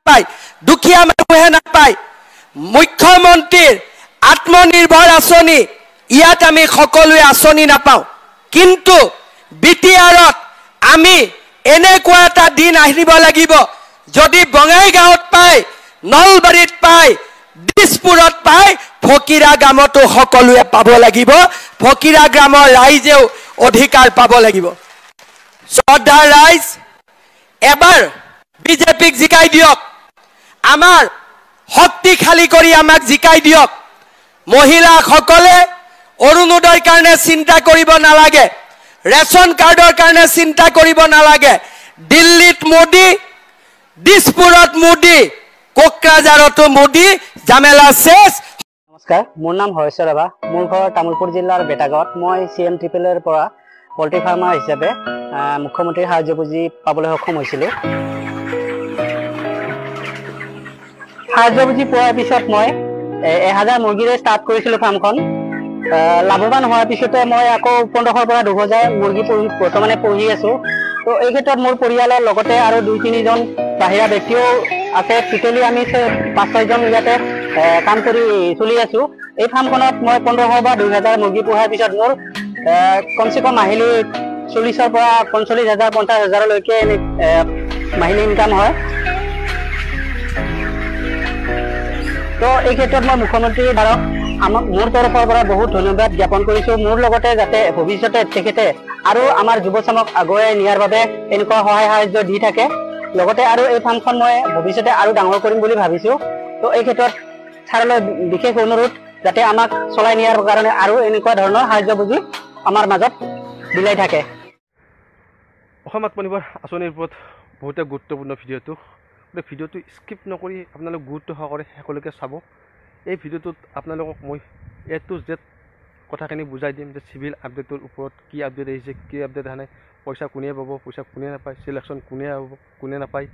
নাপায়, দুখীয়া মানুহে নাপায়। মুখ্যমন্ত্ৰীৰ আত্মনিৰ্ভৰ আঁচনি ইয়াত আমি সকলোৱে আঁচনি নাপাওঁ, কিন্তু বিটিআৰত আমি এনেকুৱা এটা দিন আহিব লাগিব যদি বঙাইগাঁৱত পায়, নলবাৰীত পায়, দিছপুৰত পায়, ফকিৰা গ্ৰামতো সকলোৱে পাব লাগিব। ফকিৰা গ্ৰামৰ ৰাইজেও অধিকাৰ পাব লাগিব। শ্ৰদ্ধাৰ ৰাইজ, এবাৰ বিজেপিক জিকাই দিয়ক, আমাৰ শক্তিশালী কৰি আমাক জিকাই দিয়ক। মহিলাসকলে অৰুণোদয়ৰ কাৰণে চিন্তা কৰিব নালাগে, ৰেচন কাৰ্ডৰ কাৰণে চিন্তা কৰিব নালাগে। দিল্লীত মোদী, দিছপুৰত মোদী, কোকৰাঝাৰতো মোদী, জামেলা শেষ। নমস্কাৰ, মোৰ নাম হৰেশ্বৰ ৰাভা। মোৰ ঘৰ তামুলপুৰ জিলাৰ বেটাগাঁৱত। মই CM-LLR পৰা পল্ট্ৰি ফাৰ্মাৰ হিচাপে মুখ্যমন্ত্ৰীৰ সাহায্য পুঁজি পাবলৈ সক্ষম হৈছিলোঁ। সাহায্য পুঁজি পোৱাৰ পিছত মই 1000 মুৰ্গীৰে ষ্টাৰ্ট কৰিছিলোঁ ফাৰ্মখন। লাভৱান হোৱাৰ পিছতে মই আকৌ 1500 পৰা 2000 মুৰ্গী বৰ্তমানে পুহি আছোঁ। তো এই ক্ষেত্ৰত মোৰ পৰিয়ালৰ লগতে আৰু 2-3জন বাহিৰা ব্যক্তিও আছে। টোটেলি আমি 5-6জন ইয়াতে কাম কৰি চলি আছোঁ। এই ফাৰ্মখনত মই 1500 বা 2000 মুৰ্গী পোহাৰ পিছত মোৰ কমচে কম মাহিলী 40,000 পৰা 45,000 50,000লৈকে মাহিলী ইনকাম হয়। তো এই ক্ষেত্ৰত মই মুখ্যমন্ত্ৰী ধৰক মোৰ তৰফৰ পৰা বহুত ধন্যবাদ জ্ঞাপন কৰিছোঁ। মোৰ লগতে যাতে ভৱিষ্যতে তেখেতে আৰু আমাৰ যুৱচামক আগুৱাই নিয়াৰ বাবে এনেকুৱা সহায় সাহায্য দি থাকে। লগতে আৰু এই ফাৰ্মখন মই ভৱিষ্যতে আৰু ডাঙৰ কৰিম বুলি ভাবিছোঁ। তো এই ক্ষেত্ৰত ছাৰলৈ বিশেষ অনুৰোধ যাতে আমাক চলাই নিয়াৰ কাৰণে আৰু এনেকুৱা ধৰণৰ সাহায্য পুঁজি আমাৰ মাজত বিলাই থাকে। অসম আত্মনিৰ্ভৰ আঁচনিৰ ওপৰত বহুতে গুৰুত্বপূৰ্ণ ভিডিঅ'টো স্কিপ নকৰি আপোনালোক গুৰুত্ব সহকাৰে শেষলৈকে চাব। এই ভিডিঅ'টোত আপোনালোকক মই A to Z কথাখিনি বুজাই দিম যে চিভিল আপডেটৰ ওপৰত কি আপডেট আহিছে, কি আপডেট অহা নাই, পইচা কোনে পাব, পইচা কোনে নাপায়, চিলেকশ্যন কোনে হ'ব, কোনে নাপায়,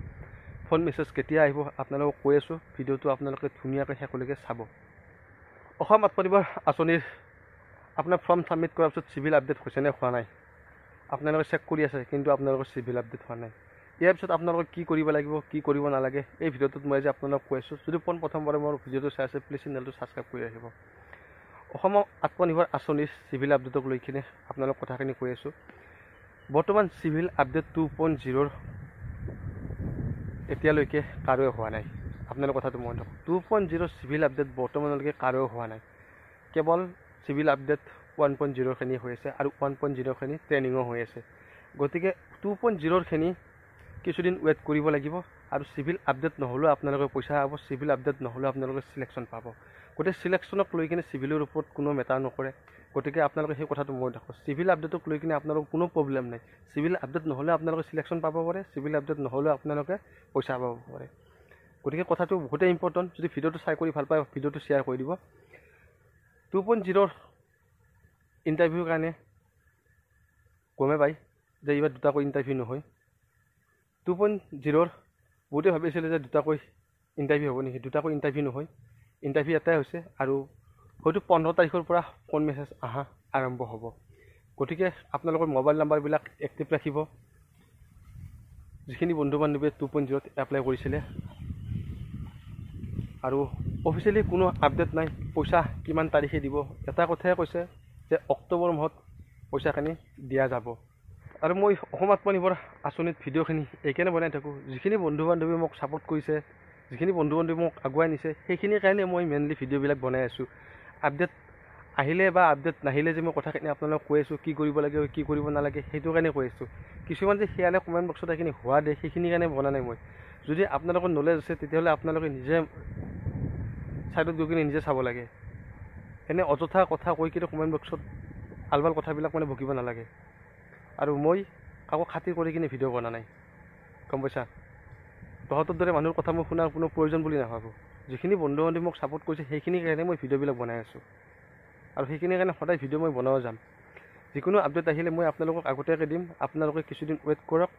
ফোন মেছেজ কেতিয়া আহিব, আপোনালোকক কৈ আছোঁ। ভিডিঅ'টো আপোনালোকে ধুনীয়াকৈ শেষলৈকে চাব। অসম আত্মনিৰ্ভৰ আঁচনিৰ আপোনাৰ ফৰ্ম ছাবমিট কৰাৰ পিছত চিভিল আপডেট হৈছে নে হোৱা নাই আপোনালোকে চেক কৰি আছে, কিন্তু আপোনালোকৰ চিভিল আপডেট হোৱা নাই। ইয়াৰ পিছত আপোনালোকে কি কৰিব লাগিব, কি কৰিব নালাগে, এই ভিডিঅ'টোত মই আজি আপোনালোকক কৈ আছোঁ। যদি প্ৰথমবাৰে মোৰ ভিডিঅ'টো চাই আছে, প্লিজ চেনেলটো ছাবস্ক্ৰাইব কৰি ৰাখিব। অসম আত্মনিৰ্ভৰ আঁচনিৰ চিভিল আপডেটক লৈ কিনে আপোনালোক কথাখিনি কৈ আছোঁ। বৰ্তমান চিভিল আপডেট 2.0 এতিয়ালৈকে কাৰোৱে হোৱা নাই। আপোনালোকৰ কথাটো মন ৰাখক, 2.0 চিভিল আপডেট বৰ্তমানলৈকে কাৰোৱে হোৱা নাই। কেৱল চিভিল আপডেট 1.0খিনি হৈ আছে আৰু 1.0খিনি ট্ৰেইনিঙো হৈ আছে। গতিকে 2.0খিনি কিছুদিন ৱেইট কৰিব লাগিব। আৰু চিভিল আপডেট নহ'লেও আপোনালোকে পইচা পাব, চিভিল আপডেট নহ'লেও আপোনালোকে চিলেকশ্যন পাব। গতিকে চিলেকশ্যনক লৈ কিনে চিভিলৰ ওপৰত কোনো মেটাৰ নকৰে। গতিকে আপোনালোকে সেই কথাটো মনত ৰাখক, চিভিল আপডেটক লৈ কিনে আপোনালোকৰ কোনো প্ৰব্লেম নাই। চিভিল আপডেট নহ'লে আপোনালোকে চিলেকশ্যন পাব পাৰে, চিভিল আপডেট নহ'লেও আপোনালোকে পইচা পাব পাৰে। গতিকে কথাটো বহুতেই ইম্পৰ্টেণ্ট। যদি ভিডিঅ'টো চাই কৰি ভাল পায়, ভিডিঅ'টো শ্বেয়াৰ কৰি দিব। 2.0ৰ ইণ্টাৰভিউৰ কাৰণে গমে পায় যে এইবাৰ দুটাকৈ ইণ্টাৰভিউ নহয়। 2.0ৰ বহুতে ভাবিছিলে যে দুটাকৈ ইণ্টাৰভিউ হ'ব নেকি, দুটাকৈ ইণ্টাৰভিউ নহয়, ইণ্টাৰভিউ এটাই হৈছে। আৰু হয়তো 15 তাৰিখৰ পৰা ফোন মেছেজ অহা আৰম্ভ হ'ব। গতিকে আপোনালোকৰ মোবাইল নাম্বাৰবিলাক এক্টিভ ৰাখিব। যিখিনি বন্ধু বান্ধৱীয়ে 2.0ত এপ্লাই কৰিছিলে। আৰু অফিচিয়েলি কোনো আপডেট নাই, পইচা কিমান তাৰিখে দিব। এটা কথাই কৈছে যে অক্টোবৰ মাহত পইচাখিনি দিয়া যাব। আৰু মই অসম আত্মনিৰ্ভৰ আঁচনিত ভিডিঅ'খিনি এইকাৰণে বনাই থাকোঁ, যিখিনি বন্ধু বান্ধৱী মোক ছাপোৰ্ট কৰিছে, যিখিনি বন্ধু বান্ধৱী মোক আগুৱাই নিছে, সেইখিনিৰ কাৰণে মই মেইনলি ভিডিঅ'বিলাক বনাই আছোঁ। আপডেট আহিলে বা আপডেট নাহিলে যে মই কথাখিনি আপোনালোকক কৈ আছোঁ, কি কৰিব লাগে, কি কৰিব নালাগে, সেইটো কাৰণে কৈ আছোঁ। কিছুমান যে সেয়ালে কমেণ্ট বক্সত সেইখিনি হোৱা দিয়ে, সেইখিনিৰ কাৰণে বনা নাই মই। যদি আপোনালোকৰ নলেজ আছে তেতিয়াহ'লে আপোনালোকে নিজে ছাইডত গৈ কিনে নিজে চাব লাগে। এনে অযথা কথা কৈ কিনে কমেণ্ট বক্সত আলবাল কথাবিলাক মানে বকিব নালাগে। আৰু মই কাকো খাতিৰ কৰি কিনে ভিডিঅ' বনা নাই, গম পাইছা। তহঁতৰ দৰে মানুহৰ কথা মই শুনাৰ কোনো প্ৰয়োজন বুলি নাভাবোঁ। যিখিনি বন্ধু বান্ধৱী মোক ছাপোৰ্ট কৰিছে সেইখিনিৰ কাৰণে মই ভিডিঅ'বিলাক বনাই আছোঁ। আৰু সেইখিনিৰ কাৰণে সদায় ভিডিঅ' মই বনাব যাম। যিকোনো আপডেট আহিলে মই আপোনালোকক আগতীয়াকৈ দিম, আপোনালোকে কিছুদিন ৱেইট কৰক।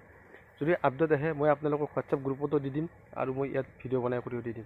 যদি আপডেট আহে মই আপোনালোকক হোৱাটছআপ গ্ৰুপতো দি দিম আৰু মই ইয়াত ভিডিঅ' বনাই কৰিও দি দিম।